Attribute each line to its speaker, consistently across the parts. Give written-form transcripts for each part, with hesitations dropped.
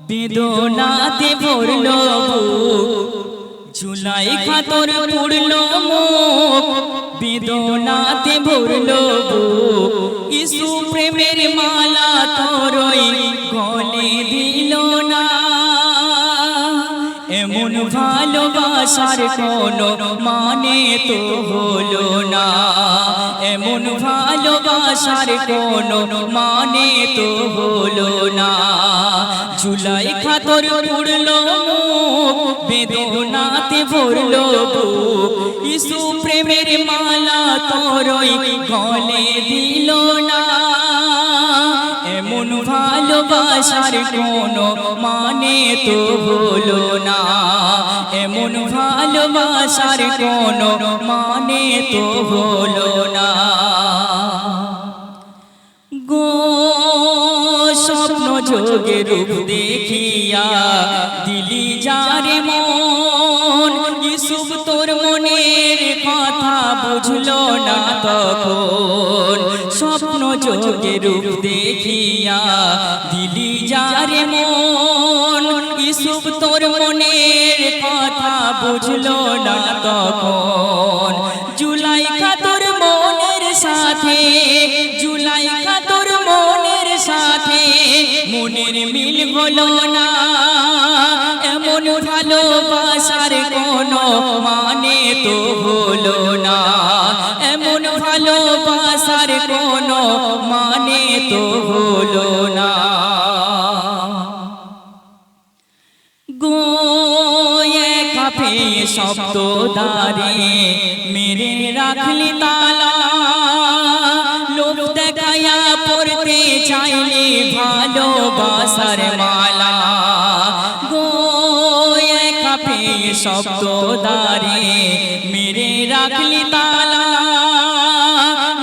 Speaker 1: বেদনাতে ভরলো বুক, জুলাইখা তোর পুড়লো মুখ, বেদনাতে ভরলো বুক। ইসু প্রেমের মালা তোরই গলে দিল না, এমন ভালোবাসার কোনো মানে তো হলো না, এমন ভালোবাসার কোনো মানে তো হলো না। জুলাইখা তোর পুড়লো মুখ, বেদনাতে ভরলো বুক, ইসু প্রেমের মালা তোরই গলে দিল না, এমন ভালোবাসার কোনো মানে তো হলো না, এমন ভালোবাসার কোনো মানে তো হলো না। গো স্বপ্ন যোগে রূপ দেখিয়া দিলি যারে মন, ইসুফ তোর মনের কথা বুঝলো না তখন। স্বপ্ন যোগে রূপ দেখিয়া দিলি যারে মন, ইসুফ তোর মনের কথা বুঝলো না তখন। জুলাইখা তোর মনের সাথে, জুলাইখা তোর মনের সাথে মনের মিল হলো না, এমন ভালোবাসার কোনো মানে তো হলো না, এমন ভালোবাসার কোনো মানে তো হলো না। গো একা পেয়ে শব্দ দ্বারে মেরে রাখলি তালা, লোভ দেখায়া পড়তে চাইলে ভালোবাসার মালা। গো একা পেয়ে শব্দ দ্বারে মেরে রাখলি তালা,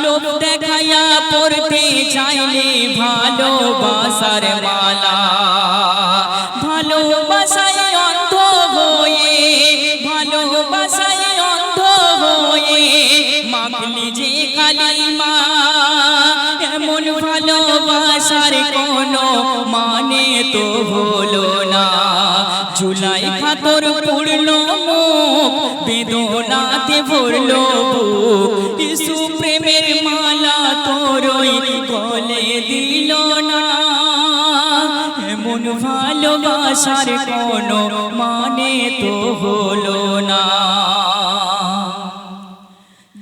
Speaker 1: লোভ দেখায়া পড়তে চাইলে ভালোবাসার মালা। ভালোবাসায় অন্ধ হয়ে, ভালোবাসায় অন্ধ হয়ে মাখলি যে কালিমা, এমন ভালোবাসার কোনো মানে তো হলো না। জুলাইখা তোর পুড়লো মুখ, বেদনাতে ভরলো বুক, ইসু প্রেমের মালা তোরই গলে দিল না, এমন ভালোবাসার কোনো মানে তো হলো না।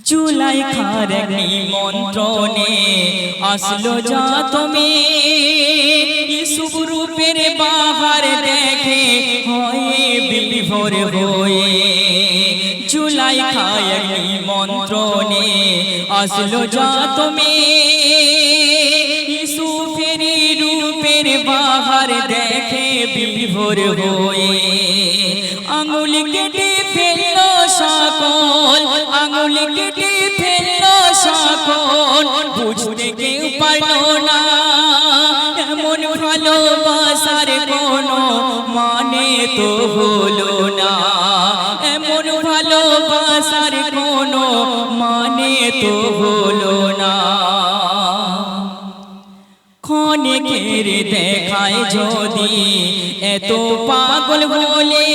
Speaker 1: জুলাইখার নিমন্ত্রণে আসলো যা তুমি, ইসুফ রূপের বাহার দেখে হয়ে বিভোর হয়ে। জুলাইখার নিমন্ত্রণে আসলো যা তুমি, ইসুফের রূপের বাহার দেখে বিভোর হয়ে। আঙুল কেটে ফেললো সকল, আঙুল কেটে ফেললো সকল, বুঝতে কেউ পারলো না, এমন ভালোবাসার কোনো মানে তো হলো না, এমন ভালোবাসার কোনো মানে তো হলো না। ক্ষণিকের দেখায় যদি এত পাগল বলে,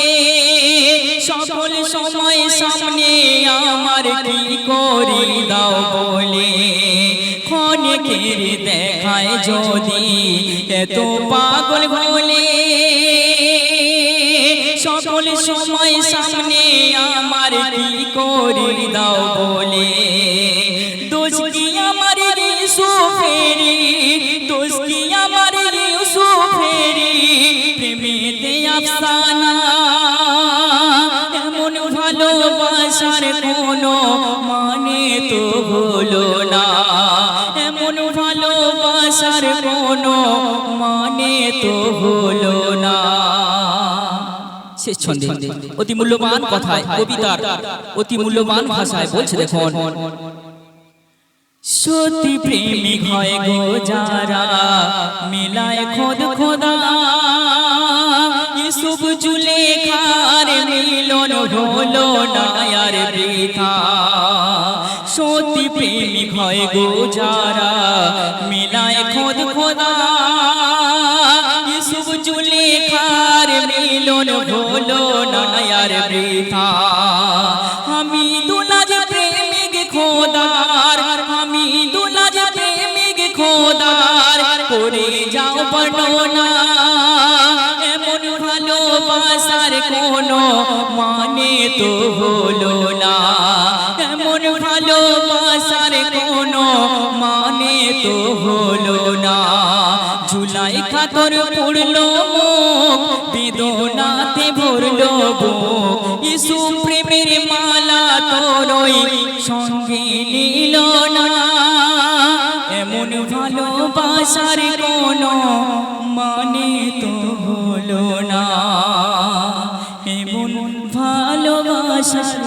Speaker 1: সকল সময় সামনে আমার কি করি দাও বলে। ক্ষণিকের দেখায় যদি এত পাগল বলে, সকল সময় সামনে আমার কি করি দাও বলে। দোষ কি আমার ইউসুফেরি, দোষ কি আমার ইউসুফেরি, প্রেমেতে আফসানা, এমন ভালোবাসার কোনো মানে তো হলো না, এমন ভালোবাসার কোনো মানে তো হলো না। শেষ ছন্দে অতি মূল্যবান কথায়, কবিতার অতি মূল্যবান ভাষায় বলছে দেখুন। সত্যি প্রেমিক হয় গো যারা মিলায় খোদ খোদা, ইউসুফ জুলেখার মিলন হলো না আর বৃথা। সত্যি প্রেমিক হয় গো যারা মিলায় খোদ খোদা, বৃথা আমি দুলাজ প্রেমিক খোদার আমি দুলাজ প্রেমিক খোদার করে যাও বর্ণনা এমন ভালোবাসার কোনো মানে তো হলো না এমন ভালোবাসার কোনো মানে তো হলো না ঝুলাই খাতর পড়লো মুখ বেদনাতে ভরলো বুক ইসু প্রেমের মালা তোরই সঙ্গে নিল না এমন ভালোবাসার কোনো মানে তো হলো না এমন ভালোবাসার